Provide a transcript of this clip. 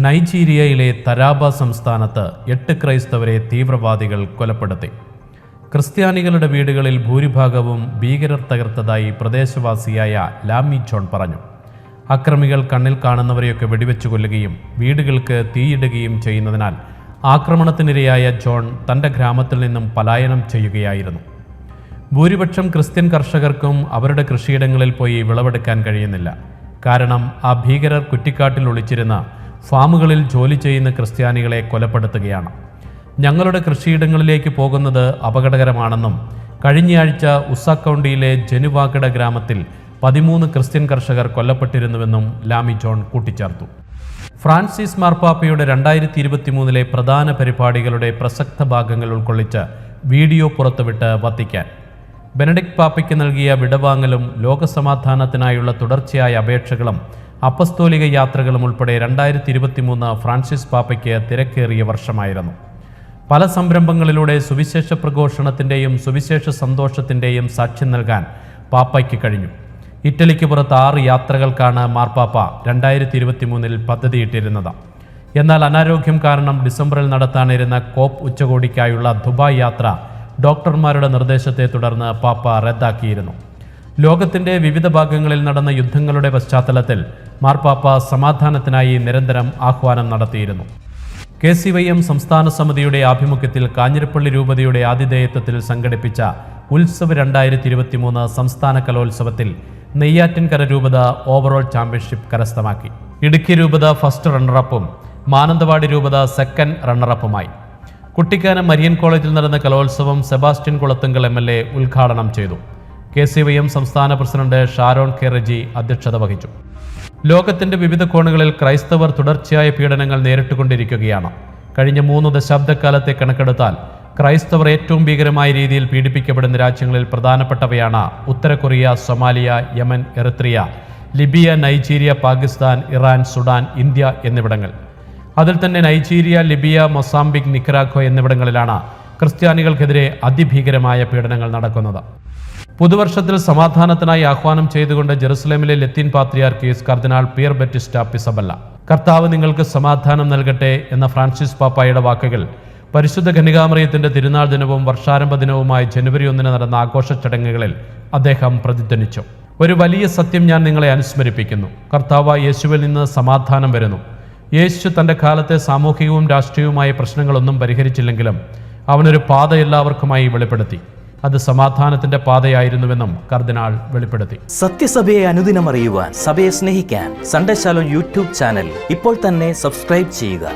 നൈജീരിയയിലെ തരാബ സംസ്ഥാനത്ത് 8 ക്രൈസ്തവരെ തീവ്രവാദികൾ കൊലപ്പെടുത്തി. ക്രിസ്ത്യാനികളുടെ വീടുകളിൽ ഭൂരിഭാഗവും ഭീകരർ തകർത്തതായി പ്രദേശവാസിയായ ലാമി ജോൺ പറഞ്ഞു. അക്രമികൾ കണ്ണിൽ കാണുന്നവരെയൊക്കെ വെടിവെച്ചു കൊല്ലുകയും വീടുകൾക്ക് തീയിടുകയും ചെയ്യുന്നതിനാൽ ആക്രമണത്തിനിരയായ ജോൺ തൻ്റെ ഗ്രാമത്തിൽ നിന്നും പലായനം ചെയ്യുകയായിരുന്നു. ഭൂരിപക്ഷം ക്രിസ്ത്യൻ കർഷകർക്കും അവരുടെ കൃഷിയിടങ്ങളിൽ പോയി വിളവെടുക്കാൻ കഴിയുന്നില്ല. കാരണം ആ ഭീകരർ കുറ്റിക്കാട്ടിൽ ഒളിച്ചിരുന്ന ഫാമുകളിൽ ജോലി ചെയ്യുന്ന ക്രിസ്ത്യാനികളെ കൊലപ്പെടുത്തുകയാണ്. ഞങ്ങളുടെ കൃഷിയിടങ്ങളിലേക്ക് പോകുന്നത് അപകടകരമാണെന്നും കഴിഞ്ഞയാഴ്ച ഉസ കൗണ്ടിയിലെ ജനുവാഗഡ ഗ്രാമത്തിൽ 13 ക്രിസ്ത്യൻ കർഷകർ കൊല്ലപ്പെട്ടിരുന്നുവെന്നും ലാമി ജോൺ കൂട്ടിച്ചേർത്തു. ഫ്രാൻസിസ് മാർപ്പാപ്പയുടെ 2023 പ്രധാന പരിപാടികളുടെ പ്രസക്ത ഭാഗങ്ങൾ ഉൾക്കൊള്ളിച്ച് വീഡിയോ പുറത്തുവിട്ട് വത്തിക്കാൻ. ബെനഡിക്ട് പാപ്പയ്ക്ക് നൽകിയ വിടവാങ്ങലും ലോകസമാധാനത്തിനായുള്ള തുടർച്ചയായ അപേക്ഷകളും അപ്പസ്തോലിക യാത്രകളും ഉൾപ്പെടെ 2023 ഫ്രാൻസിസ് പാപ്പയ്ക്ക് തിരക്കേറിയ വർഷമായിരുന്നു. പല സംരംഭങ്ങളിലൂടെ സുവിശേഷ പ്രഘോഷണത്തിൻ്റെയും സുവിശേഷ സന്തോഷത്തിൻ്റെയും സാക്ഷ്യം നൽകാൻ പാപ്പയ്ക്ക് കഴിഞ്ഞു. ഇറ്റലിക്ക് പുറത്ത് 6 യാത്രകൾക്കാണ് മാർപ്പാപ്പ 2023 പദ്ധതിയിട്ടിരുന്നത്. എന്നാൽ അനാരോഗ്യം കാരണം ഡിസംബറിൽ നടത്താനിരുന്ന കോപ്പ് ഉച്ചകോടിക്കായുള്ള ദുബായ് യാത്ര ഡോക്ടർമാരുടെ നിർദ്ദേശത്തെ തുടർന്ന് പാപ്പ റദ്ദാക്കിയിരുന്നു. ലോകത്തിൻ്റെ വിവിധ ഭാഗങ്ങളിൽ നടന്ന യുദ്ധങ്ങളുടെ പശ്ചാത്തലത്തിൽ മാർപ്പാപ്പ സമാധാനത്തിനായി നിരന്തരം ആഹ്വാനം നടത്തിയിരുന്നു. KCYM സംസ്ഥാന സമിതിയുടെ ആഭിമുഖ്യത്തിൽ കാഞ്ഞിരപ്പള്ളി രൂപതയുടെ ആതിഥേയത്വത്തിൽ സംഘടിപ്പിച്ച ഉത്സവ് 2023 സംസ്ഥാന കലോത്സവത്തിൽ നെയ്യാറ്റിൻകര രൂപത ഓവറോൾ ചാമ്പ്യൻഷിപ്പ് കരസ്ഥമാക്കി. ഇടുക്കി രൂപത ഫസ്റ്റ് റണ്ണറപ്പും മാനന്തവാടി രൂപത സെക്കൻഡ് റണ്ണറപ്പുമായി. കുട്ടിക്കാനം മരിയൻ കോളേജിൽ നടന്ന കലോത്സവം സെബാസ്റ്റ്യൻ കുളത്തുങ്കൽ MLA ഉദ്ഘാടനം ചെയ്തു. KCYM സംസ്ഥാന പ്രസിഡന്റ് ഷാരോൺ കെ റെജി അധ്യക്ഷത വഹിച്ചു. ലോകത്തിന്റെ വിവിധ കോണുകളിൽ ക്രൈസ്തവർ തുടർച്ചയായ പീഡനങ്ങൾ നേരിട്ടുകൊണ്ടിരിക്കുകയാണ്. കഴിഞ്ഞ 3 ദശാബ്ദക്കാലത്തെ കണക്കെടുത്താൽ ക്രൈസ്തവർ ഏറ്റവും ഭീകരമായ രീതിയിൽ പീഡിപ്പിക്കപ്പെടുന്ന രാജ്യങ്ങളിൽ പ്രധാനപ്പെട്ടവയാണ് ഉത്തര Korea, Somalia, Yemen, Eritrea, Libya, Nigeria, Pakistan, Iran, Sudan, India എന്നിവിടങ്ങൾ. അതിൽ തന്നെ നൈജീരിയ, ലിബിയ, മൊസാംബിക്, നിക്കരാഗ്വ എന്നിവിടങ്ങളിലാണ് ക്രിസ്ത്യാനികൾക്കെതിരെ അതിഭീകരമായ പീഡനങ്ങൾ നടക്കുന്നത്. പുതുവർഷത്തിൽ സമാധാനത്തിനായി ആഹ്വാനം ചെയ്തുകൊണ്ട് ജെറുസലേമിലെ ലത്തീൻ പാത്രിയാർക്കീസ് കർദിനാൾ പിയർ ബറ്റിസ്റ്റ പിസബല്ല കർത്താവ് നിങ്ങൾക്ക് സമാധാനം നൽകട്ടെ എന്ന ഫ്രാൻസിസ് പാപ്പായുടെ വാക്കുകൾ പരിശുദ്ധ കന്യകാമറിയത്തിന്റെ തിരുനാൾ ദിനവും വർഷാരംഭ ദിനവുമായ ജനുവരി 1 നടന്ന ആഘോഷ ചടങ്ങുകളിൽ അദ്ദേഹം പ്രതിധ്വനിച്ചു. ഒരു വലിയ സത്യം ഞാൻ നിങ്ങളെ അനുസ്മരിപ്പിക്കുന്നു. കർത്താവ് യേശുവിൽ നിന്ന് സമാധാനം വരുന്നു. യേശു തൻ്റെ കാലത്തെ സാമൂഹികവും രാഷ്ട്രീയവുമായ പ്രശ്നങ്ങളൊന്നും പരിഹരിച്ചില്ലെങ്കിലും അവനൊരു പാത എല്ലാവർക്കുമായി വെളിപ്പെടുത്തി. അത് സമാധാനത്തിന്റെ പാതയായിരുന്നുവെന്നും കർദിനാൾ വെളിപ്പെടുത്തി. സത്യസഭയെ അനുദിനം അറിയുവാൻ, സഭയെ സ്നേഹിക്കാൻ സൺഡേ ശാലോം യൂട്യൂബ് ചാനൽ ഇപ്പോൾ തന്നെ സബ്സ്ക്രൈബ് ചെയ്യുക.